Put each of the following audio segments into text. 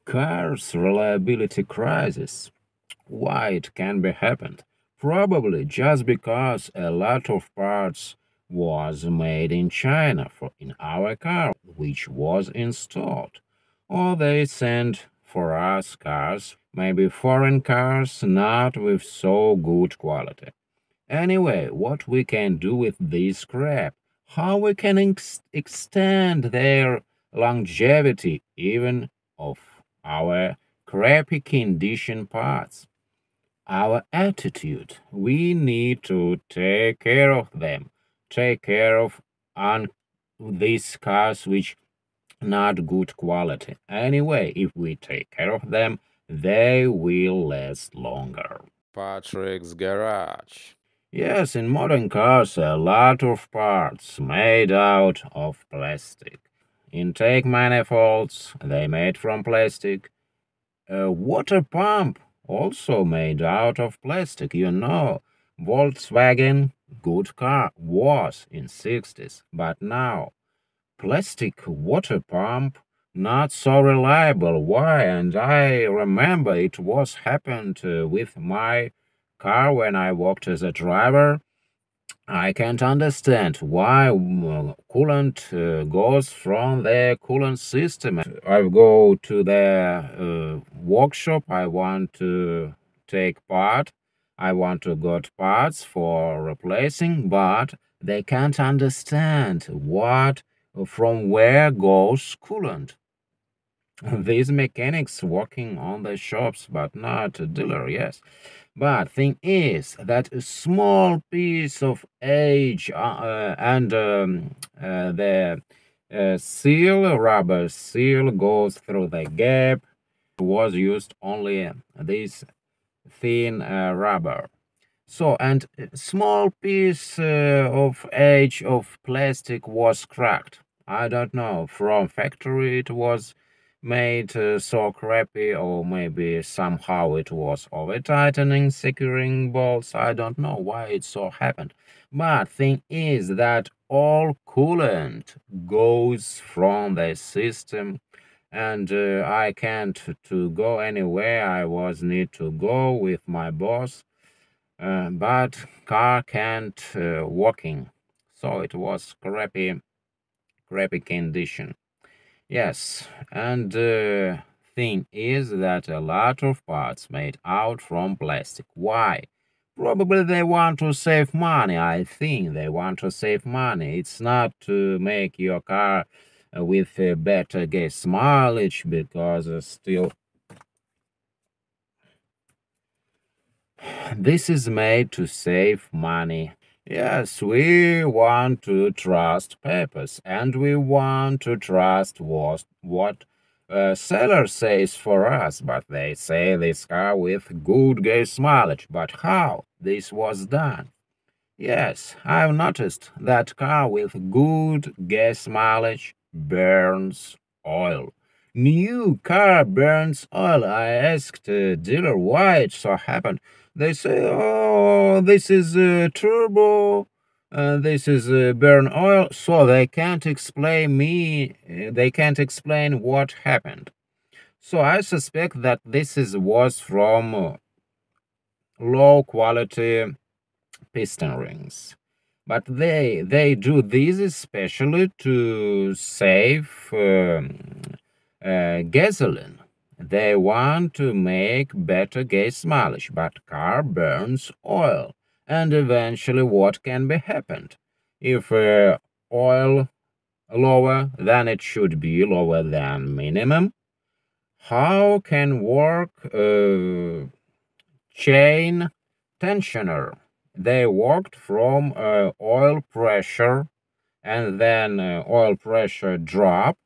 Cars reliability crisis. Why it can be happened? Probably just because a lot of parts was made in China for in our car, which was installed. Or they sent for us cars, maybe foreign cars, not with so good quality. Anyway, what we can do with this scrap? How we can extend their longevity even of our crappy condition parts? Our attitude. We need to take care of them. Take care of un- these cars which not good quality. Anyway, if we take care of them, they will last longer. Patrick's Garage. Yes, in modern cars, a lot of parts made out of plastic. Intake manifolds, they made from plastic. A water pump, also made out of plastic, you know. Volkswagen, good car, was in 60s, but now plastic water pump, not so reliable. Why? And I remember it was happened with my car when I worked as a driver. I can't understand why coolant goes from the coolant system. I go to the workshop. I want to take part. I want to get parts for replacing, but they can't understand what from where goes coolant. These mechanics working on the shops, but not a dealer, yes. But thing is that a small piece of age and the seal, rubber seal goes through the gap. Was used only this thin rubber. So, and a small piece of edge of plastic was cracked. I don't know, from factory it was made so crappy, or maybe somehow it was over tightening, securing bolts. I don't know why it so happened. But thing is that all coolant goes from the system, and I can't to go anywhere. I was need to go with my boss, but car can't walking, so it was crappy condition. Yes, and thing is that a lot of parts made out from plastic. Why? Probably they want to save money. I think they want to save money. It's not to make your car with a better gas mileage, because still this is made to save money. Yes, we want to trust papers, and we want to trust what seller says for us, but they say this car with good gas mileage. But how this was done? Yes, I've noticed that car with good gas mileage burns oil. New car burns oil. I asked the dealer why it so happened. They say, oh, this is a turbo, this is burn oil. So they can't explain me, they can't explain what happened. So I suspect that was from low quality piston rings. But they do this especially to save gasoline. They want to make better gas mileage, but car burns oil, and eventually what can be happened if oil lower than it should be, lower than minimum? How can work chain tensioner? They worked from oil pressure, and then oil pressure drop.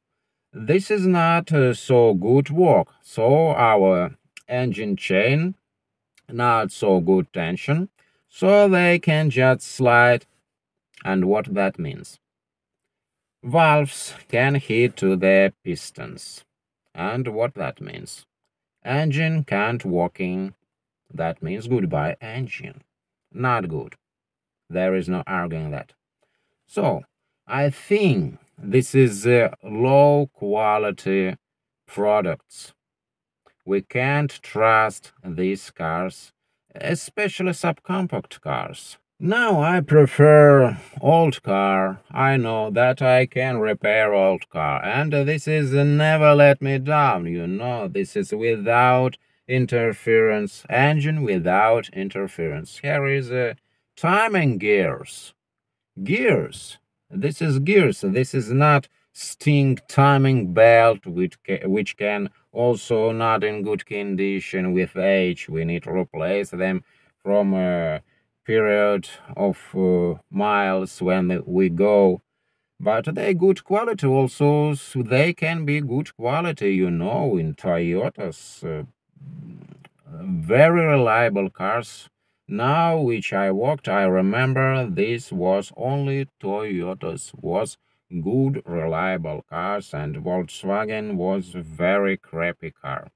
This is not so good work. So our engine chain not so good tension. So they can just slide. And what that means? Valves can hit to the pistons. And what that means? Engine can't working. That means goodbye engine. Not good. There is no arguing that. So, I think this is low quality products. We can't trust these cars, especially subcompact cars. Now I prefer old car. I know that I can repair old car, and this is never let me down. This is without interference, engine without interference. Here is a timing gears. Gears. This is gears. This is not sting timing belt, which can also not in good condition with age. We need to replace them from a period of miles when we go. But they good quality also. So they can be good quality, in Toyotas. Very reliable cars. Now, which I walked, I remember this was only Toyotas was good, reliable cars, and Volkswagen was very crappy car.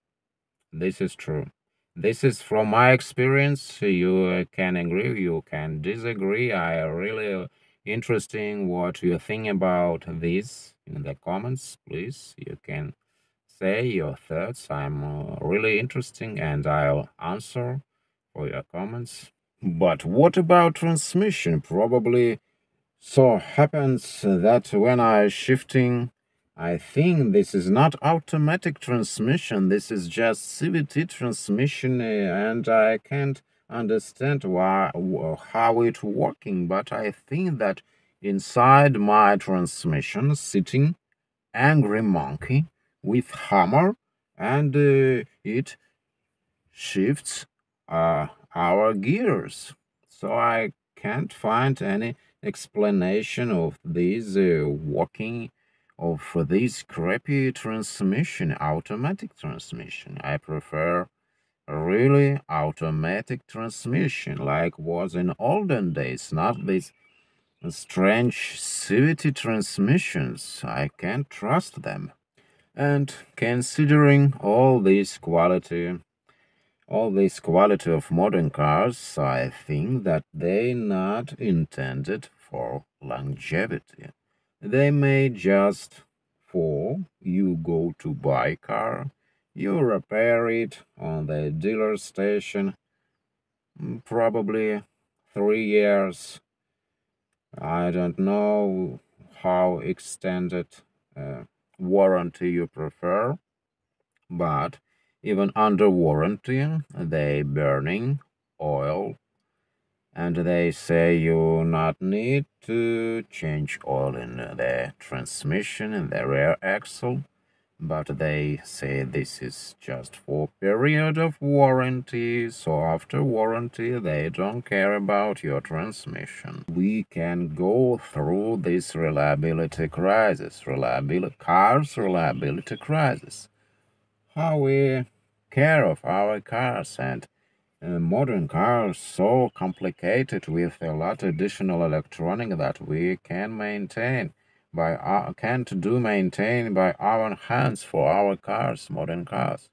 This is true. This is from my experience. You can agree, you can disagree. I really interesting what you think about this in the comments. Please, you can say your thoughts. I'm really interesting and I'll answer for your comments. But what about transmission? Probably so happens that when I shifting, I think this is not automatic transmission. This is just CVT transmission, and I can't understand how it working. But I think that inside my transmission sitting angry monkey with hammer, and it shifts our gears. So I can't find any explanation of this working of this crappy transmission, automatic transmission. I prefer really automatic transmission like was in olden days, not these strange CVT transmissions. I can't trust them. And considering all this quality of modern cars, I think that they not intended for longevity. They made just for you go to buy car, you repair it on the dealer station, probably 3 years. I don't know how extended uh, warranty you prefer, but even under warranty, they burning oil, and they say you not need to change oil in the transmission in the rear axle, but they say this is just for period of warranty, so after warranty they don't care about your transmission. We can go through this reliability crisis, reliability crisis, how we care of our cars, and modern cars so complicated with a lot additional electronic that we can maintain can't do maintain by our hands for our cars. Modern cars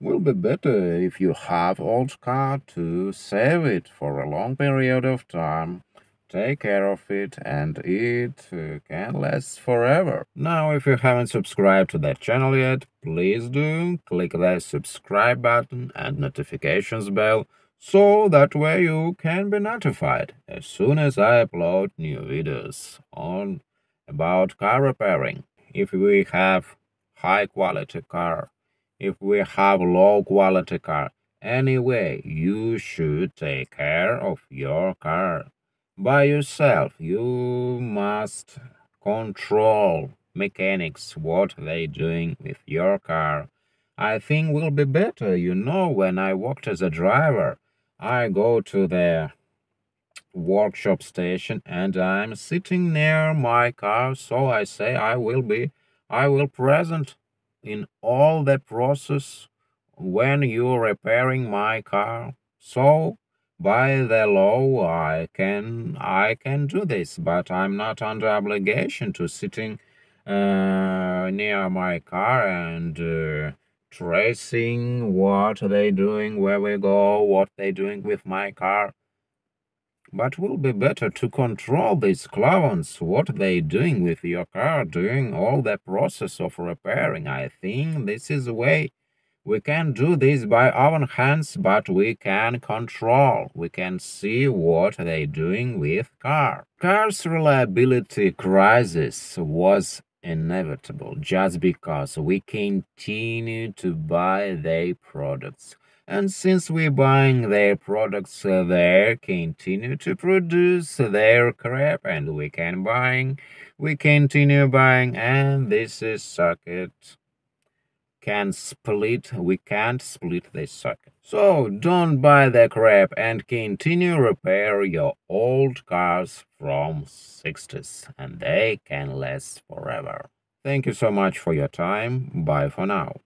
will be better if you have old car to save it for a long period of time, take care of it, and it can last forever. Now, if you haven't subscribed to that channel yet, please do click that subscribe button and notifications bell so that way you can be notified as soon as I upload new videos on about car repairing. If we have high quality car, if we have low quality car, anyway, you should take care of your car by yourself. You must control mechanics what they doing with your car. I think will be better. When I worked as a driver, I go to the workshop station and I'm sitting near my car, so I say I will present in all the process when you're repairing my car. So by the law I can do this, but I'm not under obligation to sitting near my car and tracing what they doing, where we go, what they doing with my car. But will be better to control these clowns, what they doing with your car, doing all the process of repairing. I think this is the way We can do this by our hands, but we can control. We can see what they're doing with cars. Cars' reliability crisis was inevitable just because we continue to buy their products. And since we're buying their products, they continue to produce their crap, and we continue buying, and this is circuit we can't split this circuit. So don't buy the crap and continue repair your old cars from 60s and they can last forever. Thank you so much for your time. Bye for now.